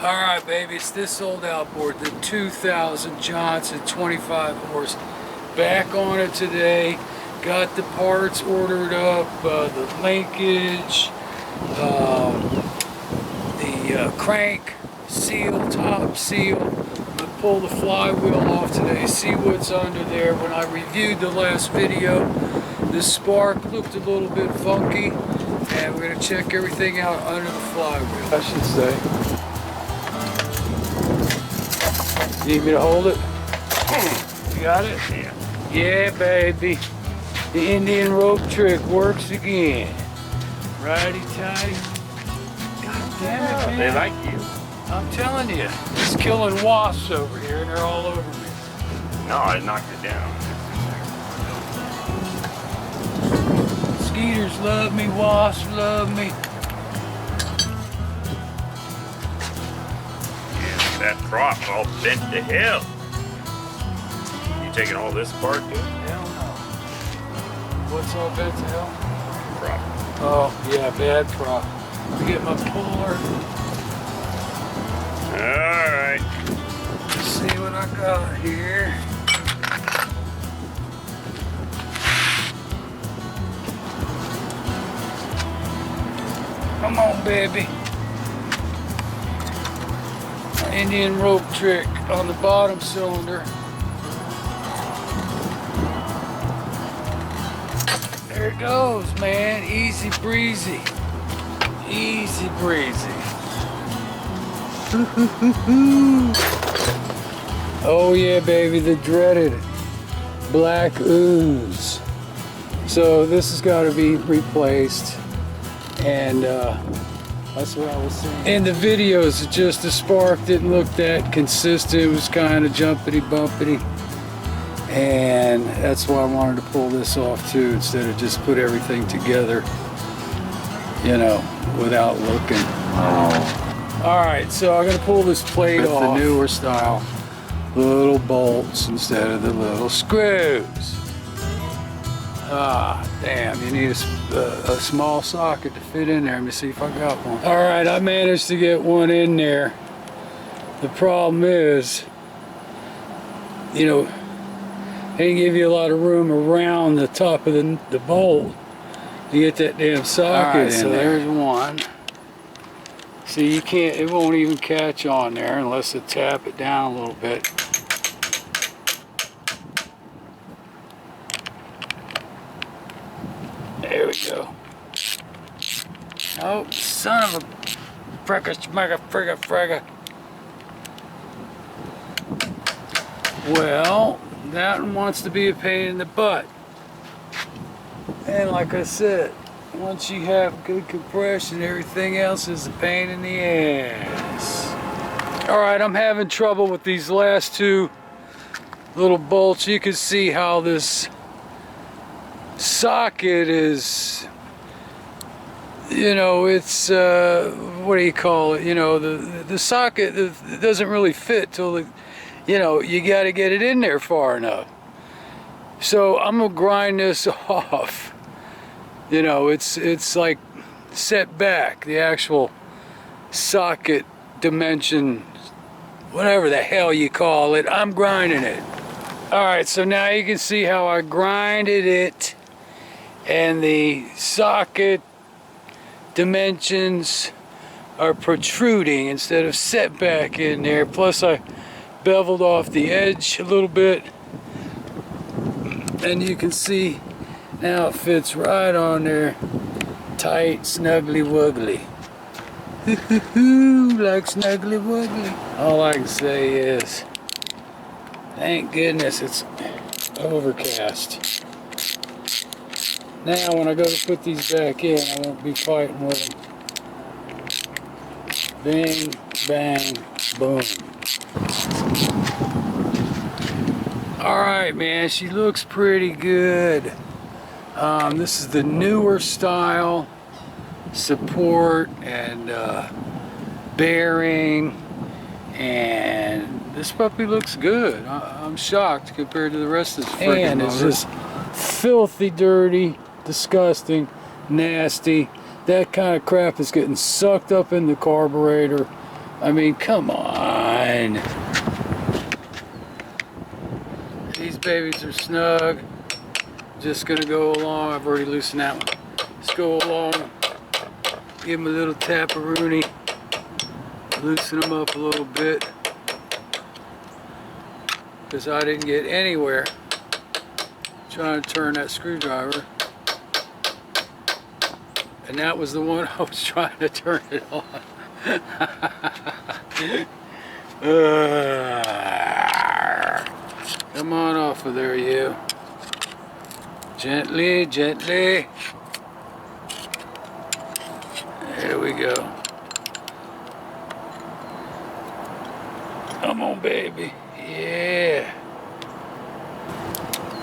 Alright baby, it's This Old Outboard, the 2000 Johnson 25 horse. Back on it today. Got the parts ordered up, the linkage, the crank seal, top seal. I'm going to pull the flywheel off today, see what's under there. When I reviewed the last video, the spark looked a little bit funky, and we're going to check everything out under the flywheel, I should say. Need me to hold it? You got it? Yeah. Yeah, baby. The Indian rope trick works again. Righty tighty. God damn it, man. They like you. I'm telling you, it's killing wasps over here, and they're all over me. No, I knocked it down. Mosquitoes love me, wasps love me. That prop all bent to hell. You taking all this apart, dude? Hell no. What's all bent to hell? Prop. Oh, yeah, bad prop. Let me get my puller. Alright. Let's see what I got here. Come on, baby. Indian rope trick on the bottom cylinder. There it goes, man. Easy breezy. Easy breezy. Oh yeah, baby, the dreaded black ooze. So this has got to be replaced, and that's what I was saying. In the videos, it just the spark didn't look that consistent. It was kind of jumpity bumpity, and that's why I wanted to pull this off too, instead of just put everything together, you know, without looking. All right, so I'm gonna pull this plate off. The newer style, little bolts instead of the little screws. Ah, damn, you need a small socket to fit in there. Let me see if I got one. All right, I managed to get one in there. The problem is, you know, they didn't give you a lot of room around the top of the bolt to get that damn socket in there. So there's one. See, you can't, it won't even catch on there unless you tap it down a little bit. There we go. Oh, son of a fricka. Well, that one wants to be a pain in the butt. And like I said, once you have good compression, everything else is a pain in the ass. All right, I'm having trouble with these last two little bolts. You can see how this socket is, you know, it's what do you call it, you know, the socket doesn't really fit till you know, you got to get it in there far enough. So I'm gonna grind this off. You know, it's like set back, the actual socket dimension, whatever the hell you call it. I'm grinding it. All right, so now you can see how I grinded it, and the socket dimensions are protruding instead of set back in there. Plus I beveled off the edge a little bit, and you can see now it fits right on there, tight, snuggly wuggly. Like snuggly wuggly. All I can say is, thank goodness it's overcast. Now when I go to put these back in, I won't be fighting with them. Bing, bang, boom. Alright, man, she looks pretty good. This is the newer style support and bearing, and this puppy looks good. I'm shocked compared to the rest of this freaking motor. And it's just filthy dirty, disgusting, nasty. That kind of crap is getting sucked up in the carburetor I mean, come on. These babies are snug. Just gonna go along. I've already loosened that one. Just go along. Give them a little tap-a-rooney. Loosen them up a little bit. Because I didn't get anywhere trying to turn that screwdriver. And that was the one I was trying to turn it on. Come on off of there, you. Gently, gently. There we go. Come on, baby. Yeah.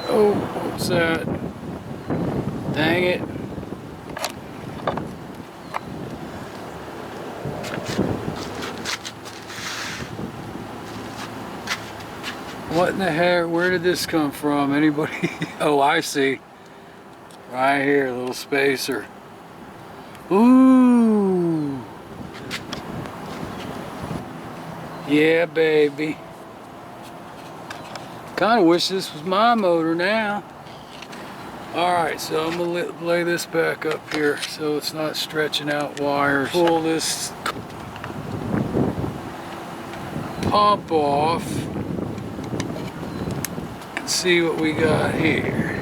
Oh, what's that? Dang it. What in the heck? Where did this come from? Anybody? Oh, I see. Right here, a little spacer. Ooh. Yeah, baby. Kind of wish this was my motor now. Alright, so I'm going to lay this back up here so it's not stretching out wires. Pull this pump off. See what we got here.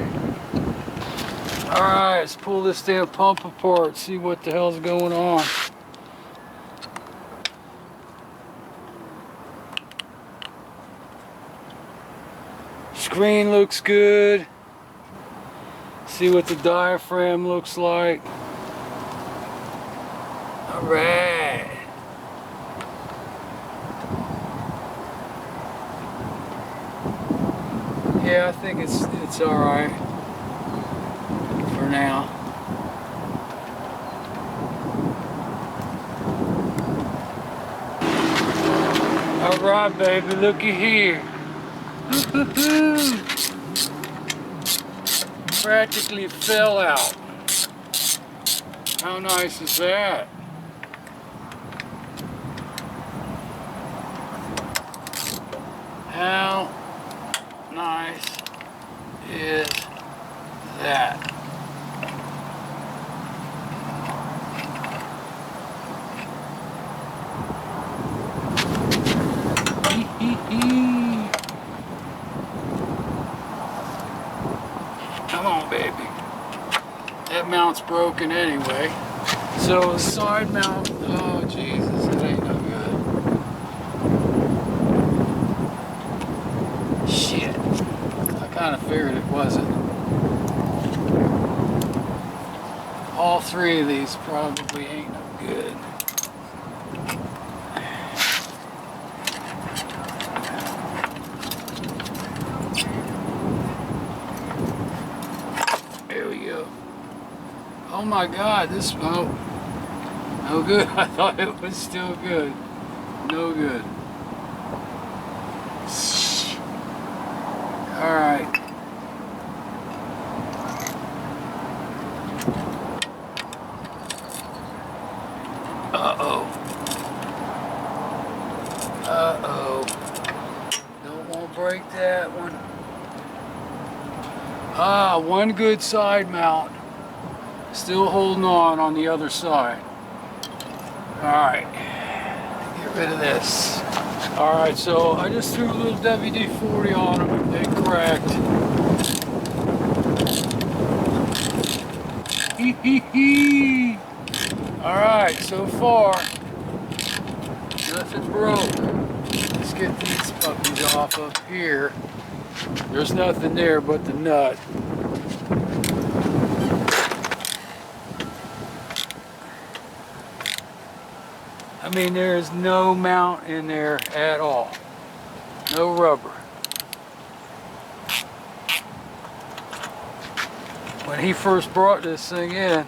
Alright, let's pull this damn pump apart, see what the hell's going on. Screen looks good. See what the diaphragm looks like. Alright. Yeah, I think it's alright for now. Alright, baby, looky here. Practically fell out. How nice is that? How nice is that? Come on, baby. That mount's broken anyway. So the side mount, oh Jesus, it ain't no good. Shit. I kind of figured it wasn't. All three of these probably ain't no good. There we go. Oh my God, this, oh, no good. I thought it was still good. No good. All right. Uh-oh. Uh-oh. Don't want to break that one. Ah, one good side mount. Still holding on the other side. Alright. Get rid of this. Alright, so I just threw a little WD-40 on them. They cracked. Hee hee hee. Alright, so far, nothing broke. Let's get these puppies off up here. There's nothing there but the nut. I mean, there is no mount in there at all. No rubber. When he first brought this thing in,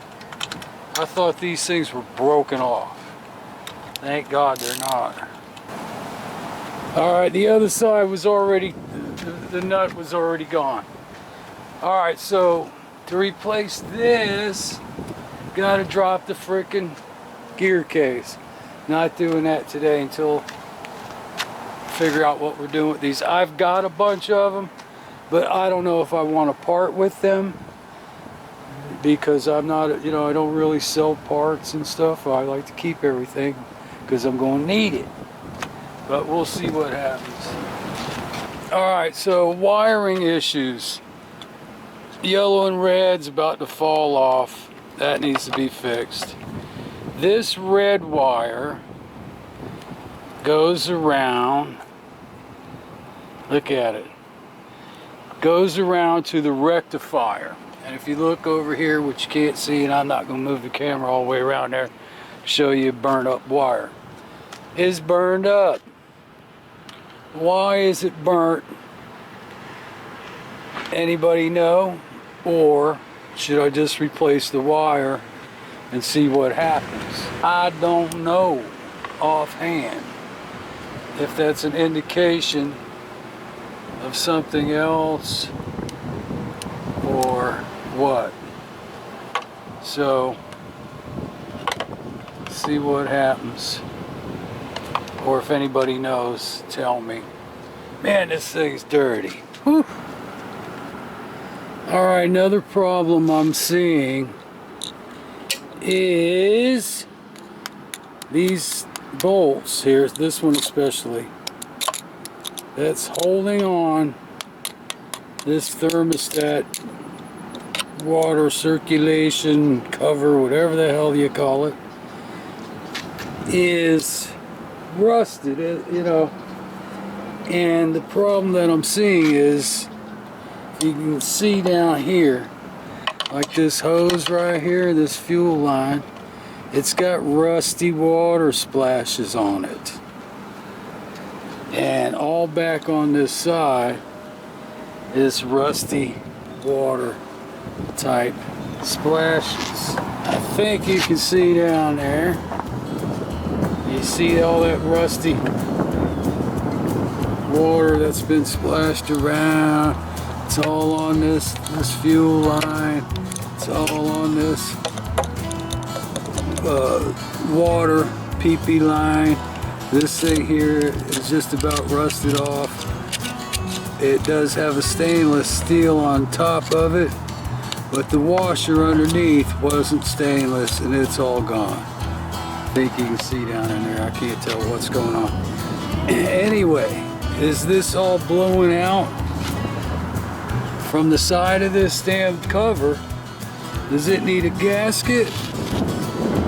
I thought these things were broken off. Thank God they're not. Alright, the other side was already, the nut was already gone. Alright, so to replace this, gotta drop the frickin' gear case. Not doing that today until figure out what we're doing with these. I've got a bunch of them, but I don't know if I want to part with them because I'm not, you know, I don't really sell parts and stuff. I like to keep everything because I'm going to need it. But we'll see what happens. Alright, so wiring issues. Yellow and red's about to fall off. That needs to be fixed. This red wire goes around, look at it, goes around to the rectifier. And if you look over here, which you can't see, and I'm not going to move the camera all the way around there, show you burnt up wire. It's burned up. Why is it burnt? Anybody know? Or should I just replace the wire and see what happens? I don't know offhand if that's an indication of something else or what. So, see what happens. Or if anybody knows, tell me. Man, this thing's dirty. Whew. Alright, another problem I'm seeing is these bolts here, this one especially, that's holding on this thermostat water circulation cover, whatever the hell you call it, is rusted, you know. And the problem that I'm seeing is, you can see down here, like this hose right here, this fuel line, it's got rusty water splashes on it. And all back on this side is rusty water type splashes. I think you can see down there, you see all that rusty water that's been splashed around. It's all on this fuel line. It's all on this water PP line. This thing here is just about rusted off. It does have a stainless steel on top of it, but the washer underneath wasn't stainless and it's all gone. I think you can see down in there. I can't tell what's going on. Anyway, is this all blowing out from the side of this damn cover? Does it need a gasket?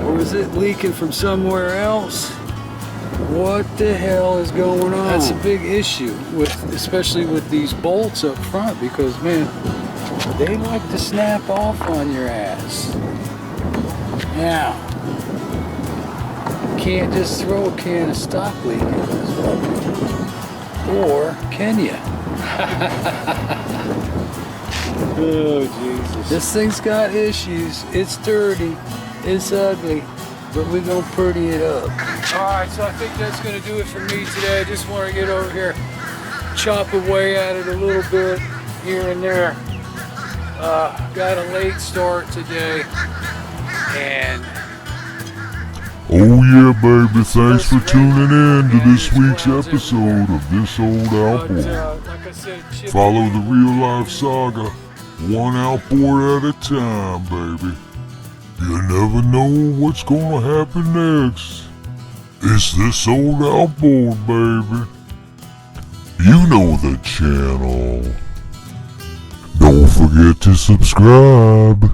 Or is it leaking from somewhere else? What the hell is going on? That's a big issue, especially with these bolts up front, because man, they like to snap off on your ass. Now, you can't just throw a can of stock leak in this puppy. Or can you? Oh, Jesus. This thing's got issues. It's dirty. It's ugly. But we're going to pretty it up. Alright, so I think that's going to do it for me today. I just want to get over here, chop away at it a little bit here and there. Got a late start today. And oh yeah, baby, thanks for tuning in to this week's episode of This Old Outboard. Like I said, Follow the real life saga, one outboard at a time, baby. You never know what's gonna happen next. It's This Old Outboard, baby. You know the channel. Don't forget to subscribe.